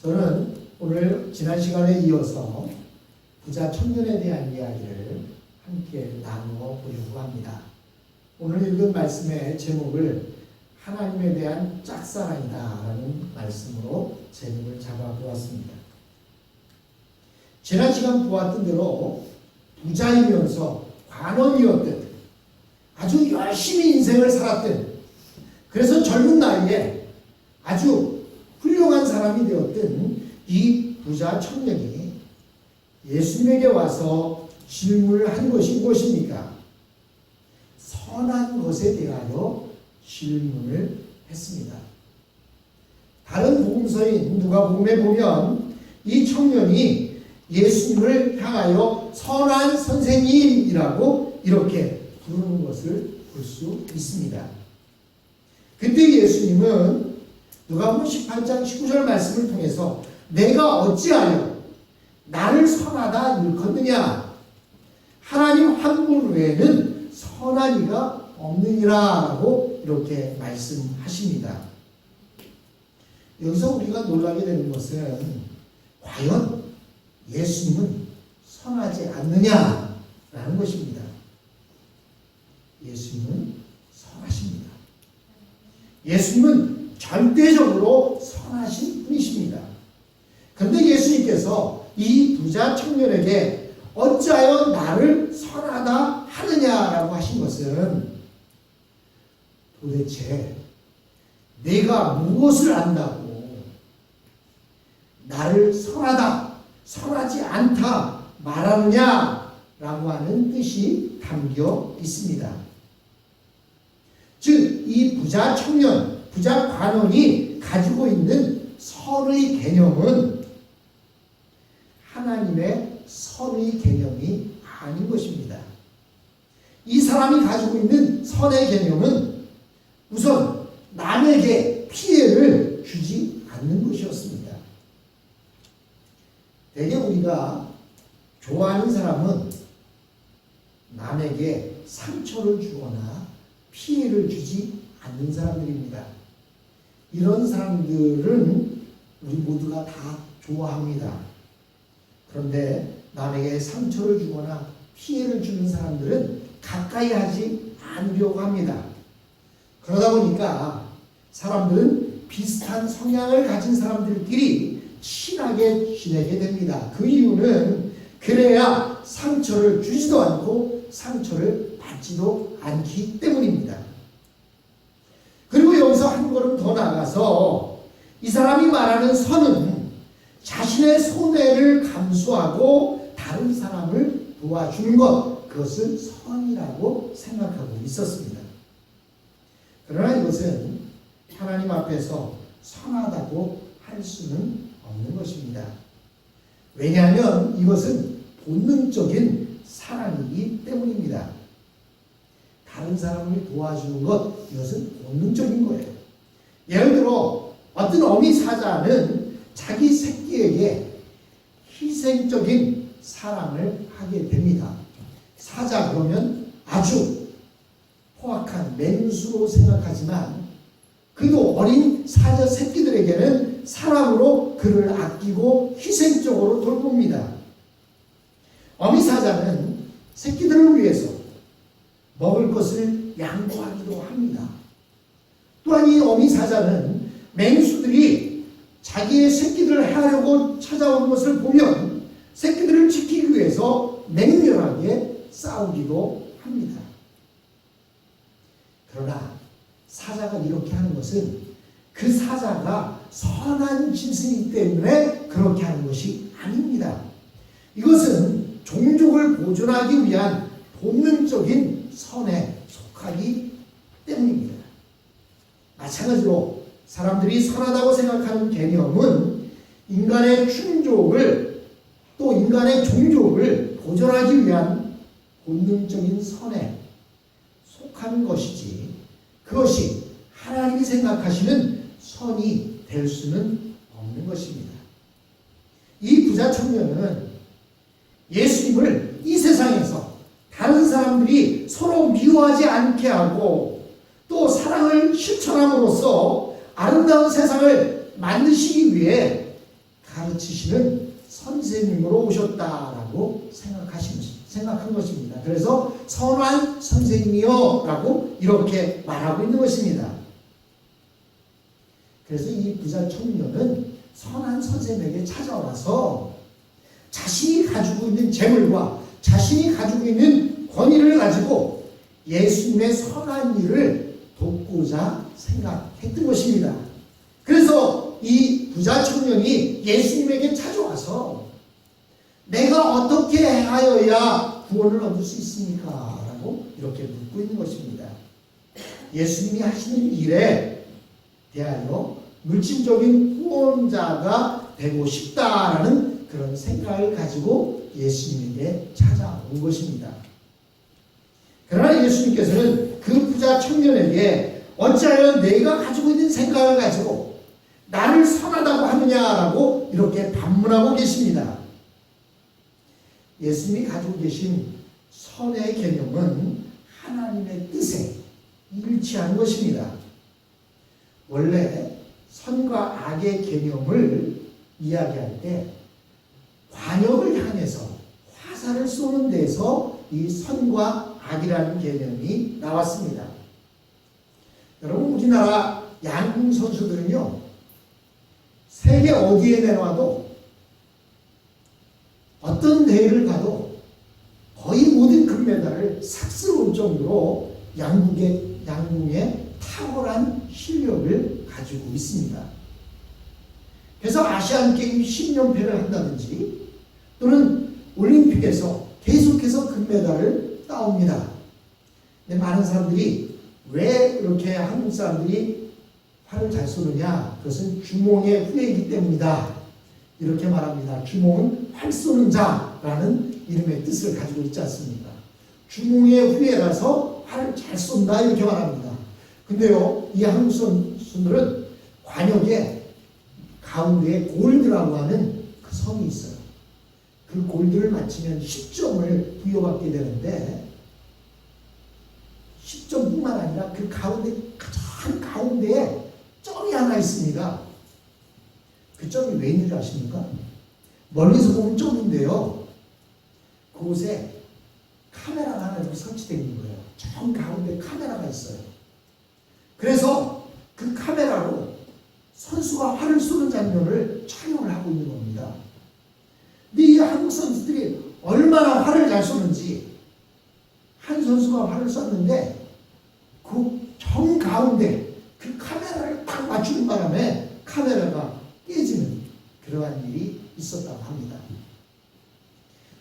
저는 오늘 지난 시간에 이어서 부자 청년에 대한 이야기를 함께 나누어 보려고 합니다. 오늘 읽은 말씀의 제목을 하나님에 대한 짝사랑이다 라는 말씀으로 제목을 잡아보았습니다. 지난 시간 보았던 대로 부자이면서 관원이었던, 아주 열심히 인생을 살았던, 그래서 젊은 나이에 아주 훌륭한 사람이 되었던 이 부자 청년이 예수님에게 와서 질문을 한 것이 무엇입니까? 선한 것에 대하여 질문을 했습니다. 다른 복음서인 누가복음에 보면 이 청년이 예수님을 향하여 선한 선생님이라고 이렇게 부르는 것을 볼 수 있습니다. 그때 예수님은 누가복음 18장 19절 말씀을 통해서 내가 어찌하여 나를 선하다 일컫느냐, 하나님 한 분 외에는 선한 이가 없느니라 라고 이렇게 말씀하십니다. 여기서 우리가 놀라게 되는 것은 과연 예수님은 선하지 않느냐라는 것입니다. 예수님은 선하십니다. 예수님은 절대적으로 선하신 분이십니다. 그런데 예수님께서 이 부자 청년에게 어찌하여 나를 선하다 하느냐라고 하신 것은 도대체 내가 무엇을 안다고 나를 선하다, 선하지 않다 말하느냐라고 하는 뜻이 담겨 있습니다. 즉, 이 부자 청년, 부자 관원이 가지고 있는 선의 개념은 하나님의 선의 개념이 아닌 것입니다. 이 사람이 가지고 있는 선의 개념은 우선 남에게 피해를 주지 않는 것이었습니다. 대개 우리가 좋아하는 사람은 남에게 상처를 주거나 피해를 주지 않는 사람들입니다. 이런 사람들은 우리 모두가 다 좋아합니다. 그런데 남에게 상처를 주거나 피해를 주는 사람들은 가까이 하지 않으려고 합니다. 그러다 보니까 사람들은 비슷한 성향을 가진 사람들끼리 친하게 지내게 됩니다. 그 이유는 그래야 상처를 주지도 않고 상처를 받지도 않기 때문입니다. 그리고 여기서 한 걸음 더 나가서 이 사람이 말하는 선은 자신의 손해를 감수하고 다른 사람을 도와주는 것, 그것을 선이라고 생각하고 있었습니다. 그러나 이것은 하나님 앞에서 선하다고 할 수는 없는 것입니다. 왜냐하면 이것은 본능적인 사랑이기 때문입니다. 다른 사람을 도와주는 것, 이것은 본능적인 거예요. 예를 들어 어떤 어미 사자는 자기 새끼에게 희생적인 사랑을 하게 됩니다. 사자 그러면 아주 포악한 맹수로 생각하지만 그도 어린 사자 새끼들에게는 사랑으로 그를 아끼고 희생적으로 돌봅니다. 어미 사자는 새끼들을 위해서 먹을 것을 양보하기도 합니다. 또한 이 어미 사자는 맹수들이 자기의 새끼들을 해하려고 찾아오는 것을 보면 새끼들을 지키기 위해서 맹렬하게 싸우기도 합니다. 그러나 사자가 이렇게 하는 것은 그 사자가 선한 짓이기 때문에 그렇게 하는 것이 아닙니다. 이것은 종족을 보존하기 위한 본능적인 선에 속하기 때문입니다. 마찬가지로 사람들이 선하다고 생각하는 개념은 인간의 충족을 또 인간의 종족을 보존하기 위한 본능적인 선에 속한 것이지 그것이 하나님이 생각하시는 선이 될 수는 없는 것입니다. 이 부자 청년은 예수님을 이 세상에서 다른 사람들이 서로 미워하지 않게 하고 또 사랑을 실천함으로써 아름다운 세상을 만드시기 위해 가르치시는 선생님으로 오셨다라고 생각한 것입니다. 그래서 선한 선생님이요 라고 이렇게 말하고 있는 것입니다. 그래서 이 부자 청년은 선한 선생님에게 찾아와서 자신이 가지고 있는 재물과 자신이 가지고 있는 권위를 가지고 예수님의 선한 일을 돕고자 생각했던 것입니다. 그래서 이 부자 청년이 예수님에게 찾아와서 내가 어떻게 하여야 구원을 얻을 수 있습니까? 라고 이렇게 묻고 있는 것입니다. 예수님이 하시는 일에 대하여 물질적인 후원자가 되고 싶다라는 그런 생각을 가지고 예수님에게 찾아온 것입니다. 그러나 예수님께서는 그 부자 청년에게 어찌하여 내가 가지고 있는 생각을 가지고 나를 선하다고 하느냐라고 이렇게 반문하고 계십니다. 예수님이 가지고 계신 선의 개념은 하나님의 뜻에 일치하는 것입니다. 원래 선과 악의 개념을 이야기할 때 관역을 향해서 화살을 쏘는 데서 이 선과 악이라는 개념이 나왔습니다. 여러분, 우리나라 양궁 선수들은요, 세계 어디에 내놔도 어떤 대회를 가도 거의 모든 금메달을 삭스러울 정도로 양궁의 탁월한 실력을 가지고 있습니다. 그래서 아시안게임 10연패를 한다든지 또는 올림픽에서 계속해서 금메달을 따옵니다. 근데 많은 사람들이 왜 이렇게 한국 사람들이 활을 잘 쏘느냐? 그것은 주몽의 후예이기 때문이다. 이렇게 말합니다. 주몽은 활 쏘는 자라는 이름의 뜻을 가지고 있지 않습니까? 주몽의 후예라서 활을 잘 쏜다 이렇게 말합니다. 근데요, 이 한국 선수들은 관역에 가운데에 골드라고 하는 그 성이 있어요. 그 골드를 맞히면 10점을 부여받게 되는데 10점뿐만 아니라 그 가운데 가장 가운데에 점이 하나 있습니다. 그 점이 왜 있는지 아십니까? 멀리서 보면 점인데요, 그곳에 카메라가 하나 이렇게 설치되어 있는 거예요. 정 가운데 카메라가 있어요. 그래서 그 카메라로 선수가 활을 쏘는 장면을 촬영을 하고 있는 겁니다. 근데 이 한국 선수들이 얼마나 활을 잘 쏘는지, 한 선수가 활을 쐈는데 그 정 가운데 그 카메라를 딱 맞추는 바람에 카메라가 깨지는 그러한 일이 있었다고 합니다.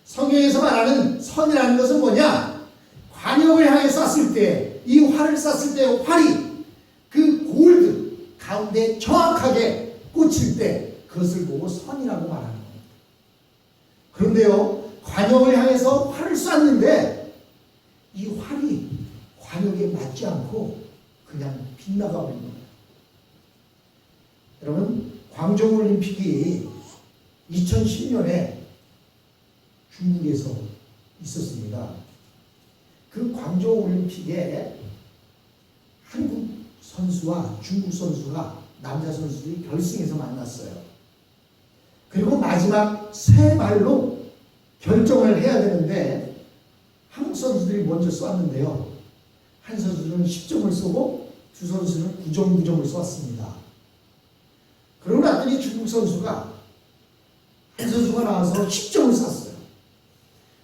성경에서 말하는 선이라는 것은 뭐냐? 관역을 향해 쐈을 때, 이 활을 쐈을 때 활이 그 골드 가운데 정확하게 꽂힐 때 그것을 보고 선이라고 말하는 겁니다. 그런데요, 관역을 향해서 활을 쐈는데 이 활이 관역에 맞지 않고 그냥 빗나가 버린 겁니다. 여러분, 광저우올림픽이 2010년에 중국에서 있었습니다. 그 광저우올림픽에 한국 선수와 중국 선수가, 남자 선수들이 결승에서 만났어요. 그리고 마지막 세 발로 결정을 해야 되는데 한국 선수들이 먼저 쐈는데요, 한 선수는 10점을 쏘고 두 선수는 9점을 쏘았습니다. 그러고 났더니 중국 선수가, 한 선수가 나와서 10점을 쐈어요.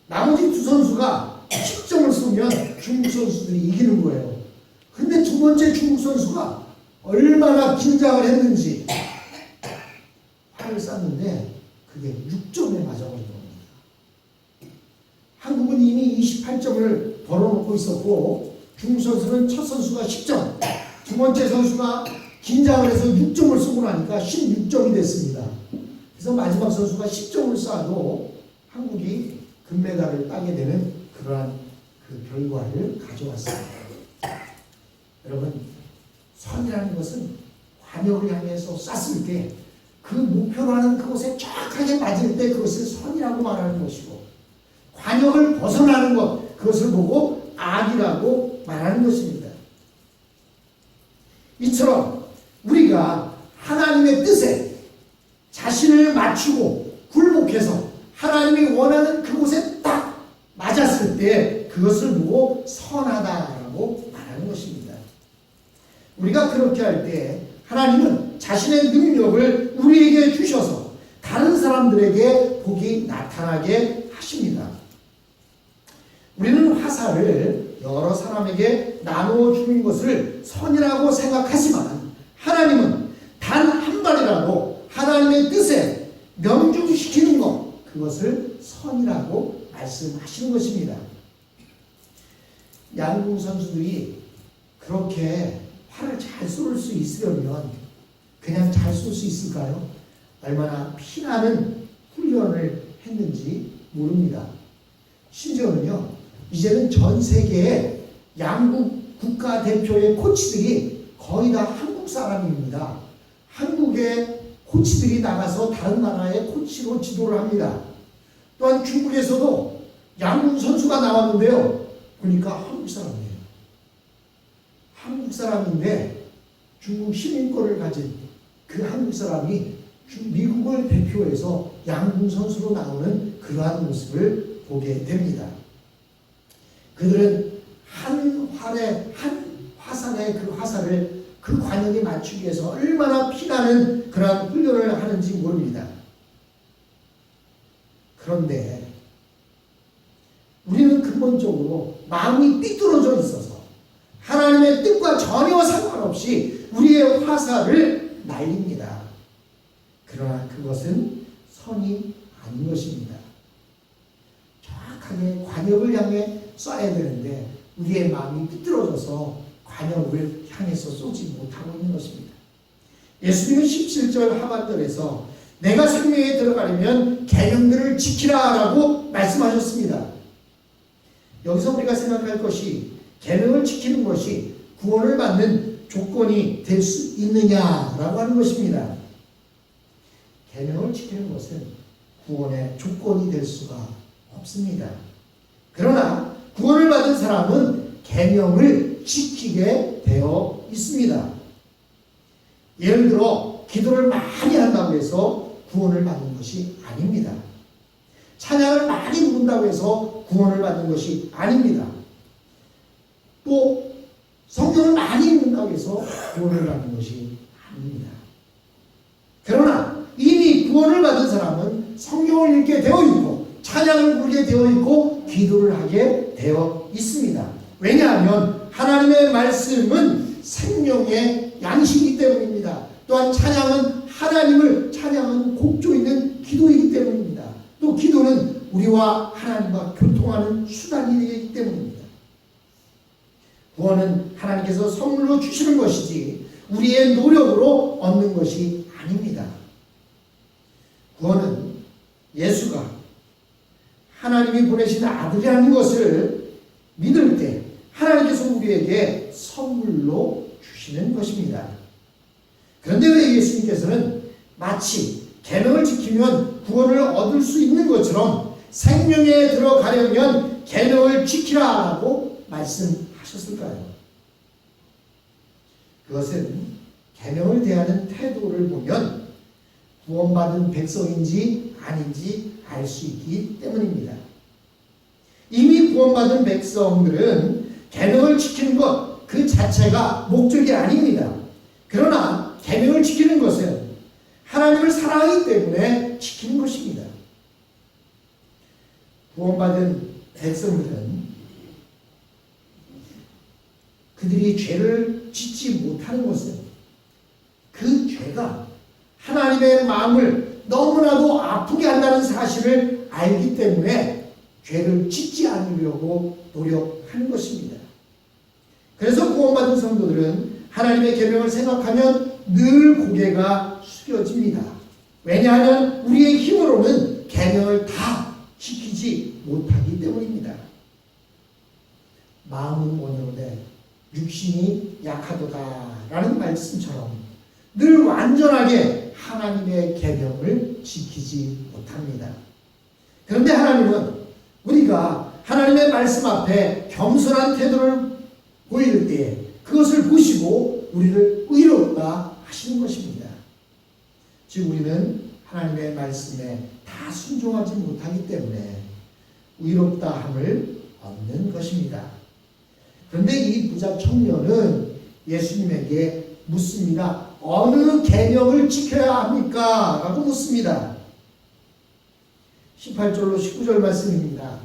나머지 두 선수가 10점을 쏘면 중국 선수들이 이기는 거예요. 근데 두 번째 중국 선수가 얼마나 긴장을 했는지 활을 쐈는데 그게 6점에 맞아버린 겁니다. 한국은 이미 28점을 벌어놓고 있었고, 중국 선수는 첫 선수가 10점, 두 번째 선수가 긴장을 해서 6점을 쏘고 나니까 16점이 됐습니다. 그래서 마지막 선수가 10점을 쏴도 한국이 금메달을 따게 되는 그러한 그 결과를 가져왔습니다. 여러분, 선이라는 것은 관역을 향해서 쐈을 때 그 목표로 하는 그곳에 정확하게 맞을 때 그것을 선이라고 말하는 것이고, 관역을 벗어나는 것, 그것을 보고 악이라고 말하는 것입니다. 이처럼 우리가 하나님의 뜻에 자신을 맞추 그것을 보고 선하다라고 말하는 것입니다. 우리가 그렇게 할 때 하나님은 자신의 능력을 우리에게 주셔서 다른 사람들에게 복이 나타나게 하십니다. 우리는 화살을 여러 사람에게 나누어 주는 것을 선이라고 생각하지만 하나님은 단 한 발이라도 하나님의 뜻에 명중시키는 것, 그것을 선이라고 말씀하시는 것입니다. 양궁 선수들이 그렇게 활을 잘 쏠 수 있으려면 그냥 잘 쏠 수 있을까요? 얼마나 피나는 훈련을 했는지 모릅니다. 심지어는요, 이제는 전 세계의 양궁 국가대표의 코치들이 거의 다 한국 사람입니다. 한국의 코치들이 나가서 다른 나라의 코치로 지도를 합니다. 또한 중국에서도 양궁 선수가 나왔는데요. 보니까 한국 사람이에요. 한국 사람인데 중국 시민권을 가진 그 한국 사람이 미국을 대표해서 양궁 선수로 나오는 그러한 모습을 보게 됩니다. 그들은 한 화살에 그 화살을 그 관역에 맞추기 위해서 얼마나 피나는 그러한 훈련을 하는지 모릅니다. 그런데 우리는 근본적으로 마음이 삐뚤어져 있어서 하나님의 뜻과 전혀 상관없이 우리의 화살을 날립니다. 그러나 그것은 선이 아닌 것입니다. 정확하게 관역을 향해 쏴야 되는데 우리의 마음이 삐뚤어져서 관역을 향해서 쏘지 못하고 있는 것입니다. 예수님은 17절 하반절에서 내가 생명에 들어가려면 계명들을 지키라 라고 말씀하셨습니다. 여기서 우리가 생각할 것이 계명을 지키는 것이 구원을 받는 조건이 될 수 있느냐라고 하는 것입니다. 계명을 지키는 것은 구원의 조건이 될 수가 없습니다. 그러나 구원을 받은 사람은 계명을 지키게 되어 있습니다. 예를 들어 기도를 많이 한다고 해서 구원을 받는 것이 아닙니다. 찬양을 많이 부른다고 해서 구원을 받는 것이 아닙니다. 또 성경을 많이 읽는다고 해서 구원을 받는 것이 아닙니다. 그러나 이미 구원을 받은 사람은 성경을 읽게 되어 있고 찬양을 부르게 되어 있고 기도를 하게 되어 있습니다. 왜냐하면 하나님의 말씀은 생명의 양식이기 때문입니다. 또한 찬양은 찬양은 곡조 있는 기도이기 때문입니다. 또 기도는 우리와 하나님과 교통하는 수단이 되기 때문입니다. 구원은 하나님께서 선물로 주시는 것이지 우리의 노력으로 얻는 것이 아닙니다. 구원은 예수가 하나님이 보내신 아들이라는 것을 믿을 때 하나님께서 우리에게 선물로 주시는 것입니다. 그런데 왜 예수님께서는 마치 계명을 지키면 구원을 얻을 수 있는 것처럼 생명에 들어가려면 계명을 지키라고 말씀하셨을까요? 그것은 계명을 대하는 태도를 보면 구원받은 백성인지 아닌지 알 수 있기 때문입니다. 이미 구원받은 백성들은 계명을 지키는 것 그 자체가 목적이 아닙니다. 그러나 계명을 지키는 것은 하나님을 사랑하기 때문에 지키는 것입니다. 구원받은 백성들은 그들이 죄를 짓지 못하는 것은 그 죄가 하나님의 마음을 너무나도 아프게 한다는 사실을 알기 때문에 죄를 짓지 않으려고 노력하는 것입니다. 그래서 구원받은 성도들은 하나님의 계명을 생각하면 늘 고개가 숙여집니다. 왜냐하면 우리의 힘으로는 계명을 다 지키지 못하기 때문입니다. 마음은 원하되 육신이 약하도다라는 말씀처럼 늘 완전하게 하나님의 계명을 지키지 못합니다. 그런데 하나님은 우리가 하나님의 말씀 앞에 겸손한 태도를 보일 때 그것을 보시고 우리를 의롭다 하시는 것입니다. 즉 우리는 하나님의 말씀에 다 순종하지 못하기 때문에 의롭다함을 없는 것입니다. 그런데 이 부자 청년은 예수님에게 묻습니다. 어느 계명을 지켜야 합니까? 라고 묻습니다. 18절로 19절 말씀입니다.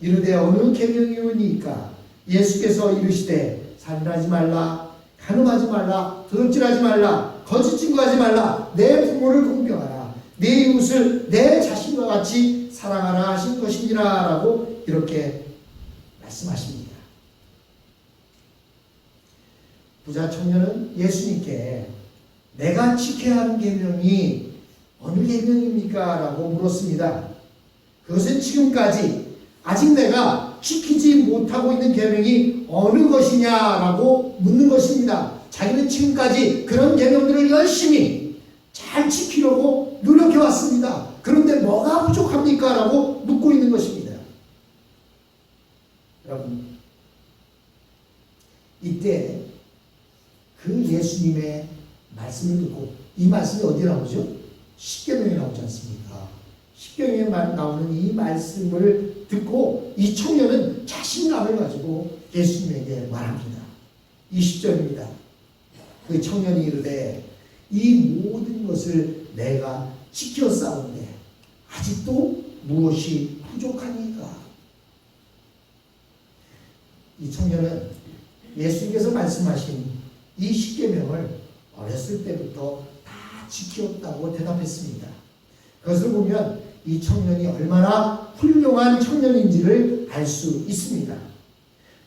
이르되 어느 계명이오니까? 예수께서 이르시되 살인하지 말라, 간음하지 말라, 도둑질하지 말라, 거짓 증거하지 말라, 내 부모를 공경하라, 내 이웃을 내 자신과 같이 사랑하라 하신 것이니라 라고 이렇게 말씀하십니다. 부자 청년은 예수님께 내가 지켜야 하는 계명이 어느 계명입니까? 라고 물었습니다. 그것은 지금까지 아직 내가 지키지 못하고 있는 계명이 어느 것이냐라고 묻는 것입니다. 자기는 지금까지 그런 계명들을 열심히 잘 지키려고 노력해 왔습니다. 그런데 뭐가 부족합니까? 라고 묻고 있는 것입니다. 여러분, 이때 그 예수님의 말씀을 듣고, 이 말씀이 어디 나오죠? 십계명에 나오지 않습니까? 십계명에 나오는 이 말씀을 듣고 이 청년은 자신감을 가지고 예수님에게 말합니다. 20절입니다. 그 청년이 이르되 이 모든 것을 내가 지켰사온데 아직도 무엇이 부족하니까? 이 청년은 예수님께서 말씀하신 이 십계명을 어렸을 때부터 다 지켰다고 대답했습니다. 그것을 보면 이 청년이 얼마나 훌륭한 청년인지를 알 수 있습니다.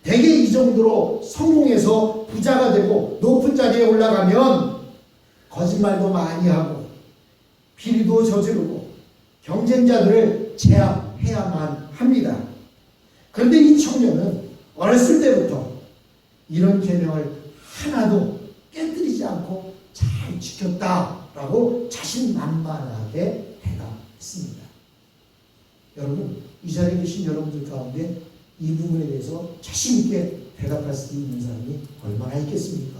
대개 이 정도로 성공해서 부자가 되고 높은 자리에 올라가면 거짓말도 많이 하고 비리도 저지르고 경쟁자들을 제압해야만 합니다. 그런데 이 청년은 어렸을 때부터 이런 계명을 하나도 깨뜨리지 않고 잘 지켰다라고 자신만만하게 대답했습니다. 여러분, 이 자리에 계신 여러분들 가운데 이 부분에 대해서 자신 있게 대답할 수 있는 사람이 얼마나 있겠습니까?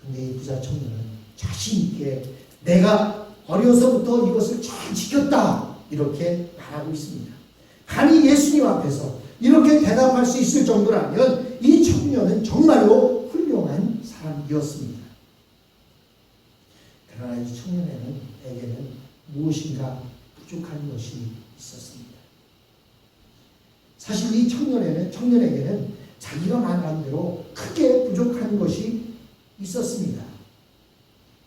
그런데 이 부자 청년은 자신 있게 내가 어려서부터 이것을 잘 지켰다 이렇게 말하고 있습니다. 감히 예수님 앞에서 이렇게 대답할 수 있을 정도라면 이 청년은 정말로 훌륭한 사람이었습니다. 그러나 이 청년에게는 무엇인가 부족한 것이 있었습니다. 사실 이 청년에게는 자기가 말한 대로 크게 부족한 것이 있었습니다.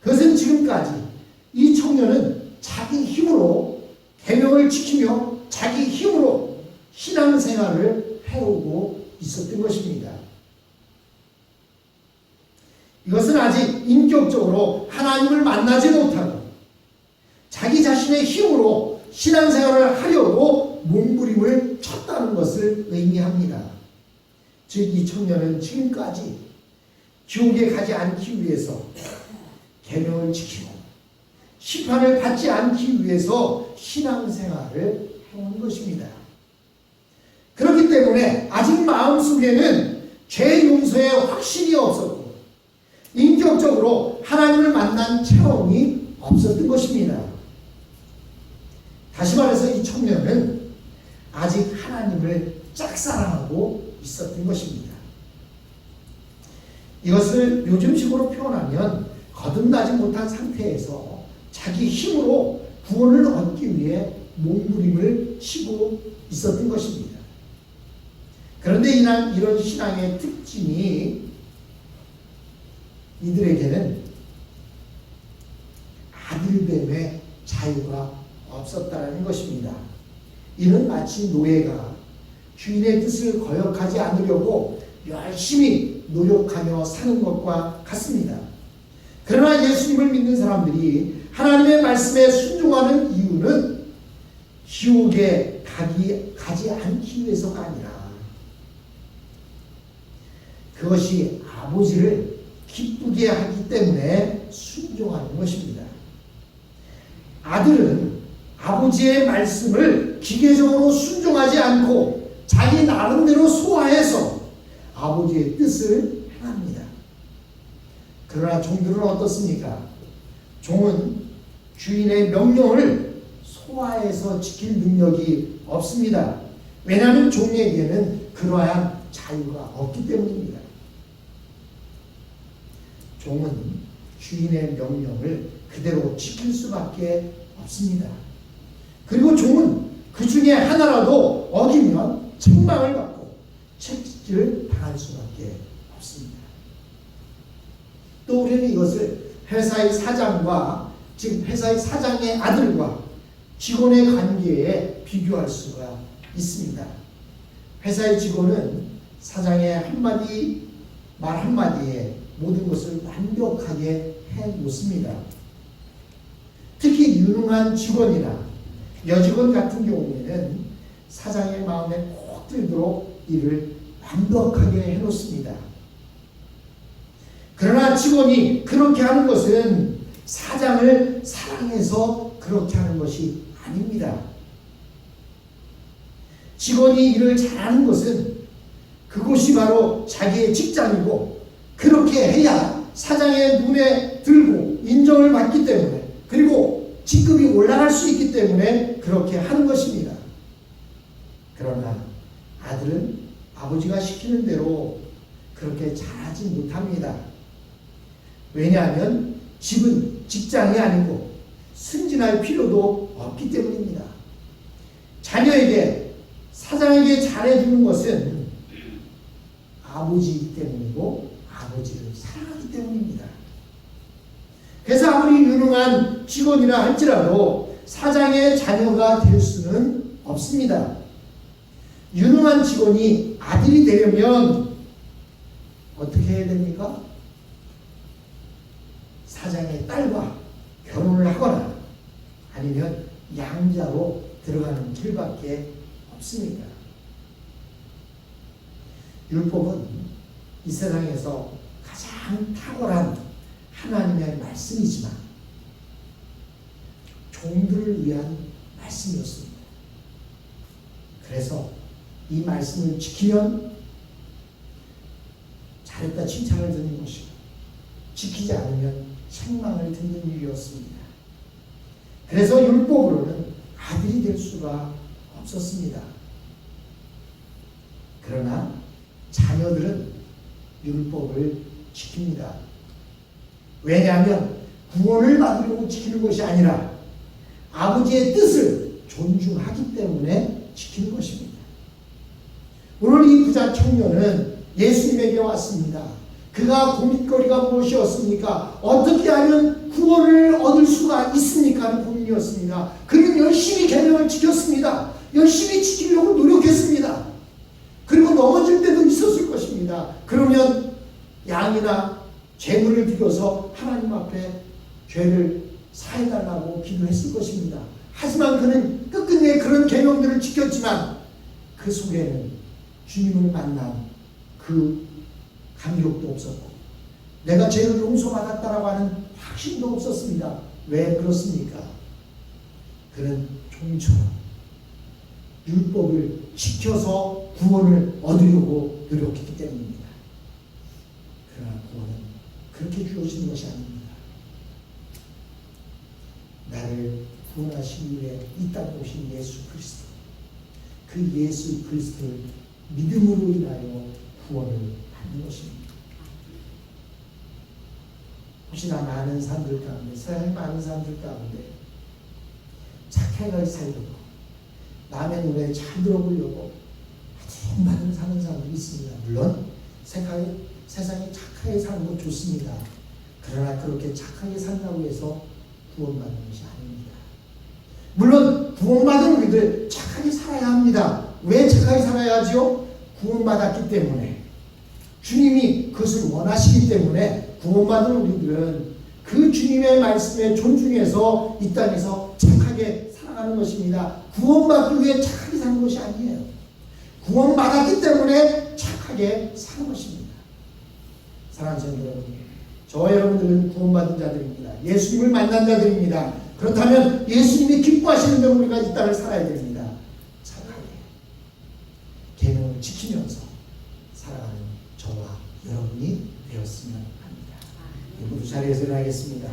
그것은 지금까지 이 청년은 자기 힘으로 계명을 지키며 자기 힘으로 신앙생활을 해오고 있었던 것입니다. 이것은 아직 인격적으로 하나님을 만나지 못하고 자기 자신의 힘으로 신앙생활을 하려고 몸부림을 쳤다는 것을 의미합니다. 즉, 이 청년은 지금까지 지옥에 가지 않기 위해서 계명을 지키고 심판을 받지 않기 위해서 신앙생활을 해온 것입니다. 그렇기 때문에 아직 마음속에는 죄 용서의 확신이 없었고 인격적으로 하나님을 만난 체험이 없었던 것입니다. 다시 말해서 이 청년은 아직 하나님을 짝사랑하고 있었던 것입니다. 이것을 요즘식으로 표현하면 거듭나지 못한 상태에서 자기 힘으로 구원을 얻기 위해 몸부림을 치고 있었던 것입니다. 그런데 이런 신앙의 특징이 이들에게는 아들됨의 자유가 없었다는 것입니다. 이는 마치 노예가 주인의 뜻을 거역하지 않으려고 열심히 노력하며 사는 것과 같습니다. 그러나 예수님을 믿는 사람들이 하나님의 말씀에 순종하는 이유는 지옥에 가지 않기 위해서가 아니라 그것이 아버지를 기쁘게 하기 때문에 순종하는 것입니다. 아들은 아버지의 말씀을 기계적으로 순종하지 않고 자기 나름대로 소화해서 아버지의 뜻을 행합니다. 그러나 종들은 어떻습니까? 종은 주인의 명령을 소화해서 지킬 능력이 없습니다. 왜냐하면 종에게는 그러한 자유가 없기 때문입니다. 종은 주인의 명령을 그대로 지킬 수밖에 없습니다. 그리고 종은 그 중에 하나라도 어기면 책망을 받고 책질을 당할 수밖에 없습니다. 또 우리는 이것을 회사의 사장과, 즉 회사의 사장의 아들과 직원의 관계에 비교할 수가 있습니다. 회사의 직원은 사장의 한마디, 말 한마디에 모든 것을 완벽하게 해놓습니다. 특히 유능한 직원이나 여직원 같은 경우에는 사장의 마음에 꼭 들도록 일을 완벽하게 해놓습니다. 그러나 직원이 그렇게 하는 것은 사장을 사랑해서 그렇게 하는 것이 아닙니다. 직원이 일을 잘하는 것은 그곳이 바로 자기의 직장이고, 그렇게 해야 사장의 눈에 들고 인정을 받기 때문에, 그리고 직급이 올라갈 수 있기 때문에 그렇게 하는 것입니다. 그러나 아들은 아버지가 시키는 대로 그렇게 잘하지 못합니다. 왜냐하면 집은 직장이 아니고 승진할 필요도 없기 때문입니다. 자녀에게, 사장에게 잘해주는 것은 아버지이기 때문이고 아버지를 사랑하기 때문입니다. 그래서 아무리 유능한 직원이라 할지라도 사장의 자녀가 될 수는 없습니다. 유능한 직원이 아들이 되려면 어떻게 해야 됩니까? 사장의 딸과 결혼을 하거나 아니면 양자로 들어가는 길밖에 없습니다. 율법은 이 세상에서 가장 탁월한 하나님의 말씀이지만 종들을 위한 말씀이었습니다. 그래서 이 말씀을 지키면 잘했다 칭찬을 듣는 것이고, 지키지 않으면 책망을 듣는 일이었습니다. 그래서 율법으로는 아들이 될 수가 없었습니다. 그러나 자녀들은 율법을 지킵니다. 왜냐하면 구원을 받으려고 지키는 것이 아니라 아버지의 뜻을 존중하기 때문에 지키는 것입니다. 오늘 이 부자 청년은 예수님에게 왔습니다. 그가 고민거리가 무엇이었습니까? 어떻게 하면 구원을 얻을 수가 있습니까? 하는 고민이었습니다. 그는 열심히 계명을 지켰습니다. 열심히 지키려고 노력했습니다. 그리고 넘어질 때도 있었을 것입니다. 그러면 양이나 재물을 빌어서 하나님 앞에 죄를 사해달라고 기도했을 것입니다. 하지만 그는 끝끝내 그런 계명들을 지켰지만 그 속에는 주님을 만난 그 감격도 없었고, 내가 죄를 용서받았다라고 하는 확신도 없었습니다. 왜 그렇습니까? 그는 종처럼 율법을 지켜서 구원을 얻으려고 노력했기 때문입니다. 그러나 구원은 그렇게 주어지는 것이 아닙니다. 나를 구원하시기 위해 이 땅에 오신 예수 그리스도, 그 예수 그리스도를 믿음으로 인하여 구원을 받는 것입니다. 혹시나 많은 사람들 가운데, 세상에 많은 사람들 가운데 착하게 살려고, 남의 노래 잘 들어보려고 아주 많은 사는 사람들이 있습니다. 물론 세상에 착하게 사는 것 좋습니다. 그러나 그렇게 착하게 산다고 해서 구원받는 것이 아닙니다. 물론 구원받은 우리들 착하게 살아야 합니다. 왜 착하게 살아야 하죠? 구원받았기 때문에, 주님이 그것을 원하시기 때문에 구원받은 우리들은 그 주님의 말씀에 존중해서 이 땅에서 착하게 살아가는 것입니다. 구원받기 위해 착하게 사는 것이 아니에요. 구원받았기 때문에 착하게 사는 것입니다. 사랑하는 성도 여러분, 저와 여러분들은 구원받은 자들입니다. 예수님을 만난 자들입니다. 그렇다면 예수님이 기뻐하시는 대로 우리가 이 땅을 살아야 됩니다. 착하게 계명을 지키면서 살아가는 저와 여러분이 되었으면 합니다. 모두 자리에서 일어나겠습니다.